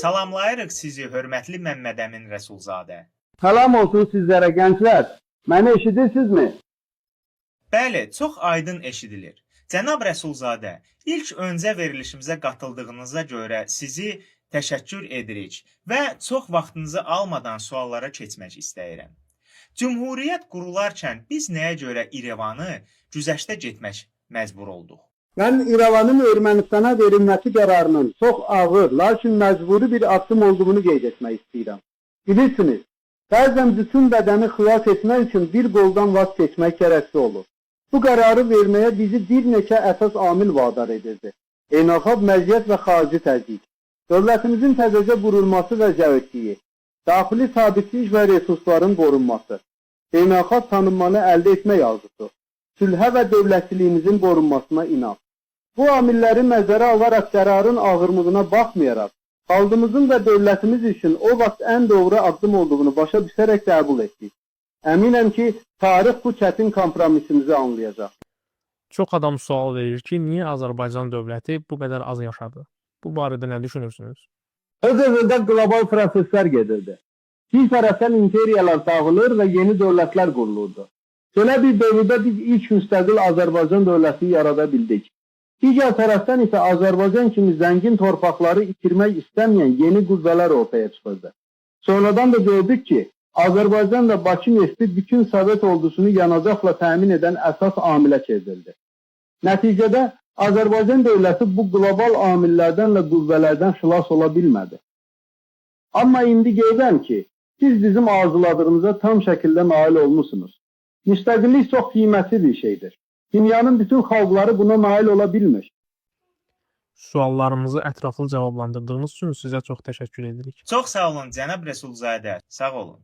Salamlayırıq sizi, hörmətli Məmməd Əmin Rəsulzadə. Salam olsun sizlərə gənclər. Məni eşidirsinizmi? Bəli, çox aydın eşidilir. Cənab Rəsulzadə, ilk öncə verilişimizə qatıldığınıza görə sizi təşəkkür edirik və çox vaxtınızı almadan suallara keçmək istəyirəm. Cümhuriyyət qurularkən biz nəyə görə İrəvanı güzəştə getmək məcbur olduq? Mən İrəvanın Ermənistana verilməsi qərarının çox ağır, lakin məcburi bir addım olduğunu qeyd etmək istəyirəm. Bilirsiniz, bəzən bütün bədəni xilas etmək üçün bir qoldan vaz keçmək gərəkli olur. Bu qərarı verməyə bizi bir neçə əsas amil vadar edirdi. Beynəlxalq məziyyət və xarici təzyiq, dövlətimizin təzəcə qurulması və cəvətliyi, daxili sabitlik və resursların qorunması, beynəlxalq tanınmanı əldə etmək arzusu, sülhə və dövlətçiliyimizin qorunmasına inam. Bu amilləri nəzərə alaraq qərarın ağırlığına baxmayaraq, xalqımızın və dövlətimiz üçün o vaxt ən doğru addım olduğunu başa düşərək qəbul etdik. Əminəm ki, tarix bu çətin kompromisimizi anlayacaq. Çox adam sual verir ki, niyə Azərbaycan dövləti bu qədər az yaşadı? Bu barədə nə düşünürsünüz? Öz-özündə qlobal proseslər gedirdi. Bir tərəfdən imperiyalar dağılır və yeni dövlətlər qurulurdu. Belə bir dövrdə biz ilk müstəqil Azərbaycan dövləti yarada bildik. Digər tərəfdən isə Azərbaycan kimi zəngin torpaqları itirmək istəməyən yeni qüvvələr ortaya çıxırdı. Sonradan da gördük ki, Azərbaycan və Bakı nefti bütün Sovet ordusunu yanacaqla təmin edən əsas amilə çevrildi. Nəticədə Azərbaycan dövləti bu qlobal amillərdən və qüvvələrdən xilas ola bilmədi. Amma indi görürəm ki, siz bizim arzuladığımıza tam şəkildə nail olmuşsunuz. Müstəqillik çox qiymətli bir şeydir. Dünyanın bütün xalqları buna nail ola bilmir. Suallarımızı ətraflı cavablandırdığınız üçün sizə çox təşəkkür edirik. Çox sağ olun, cənab Rəsulzadə. Sağ olun.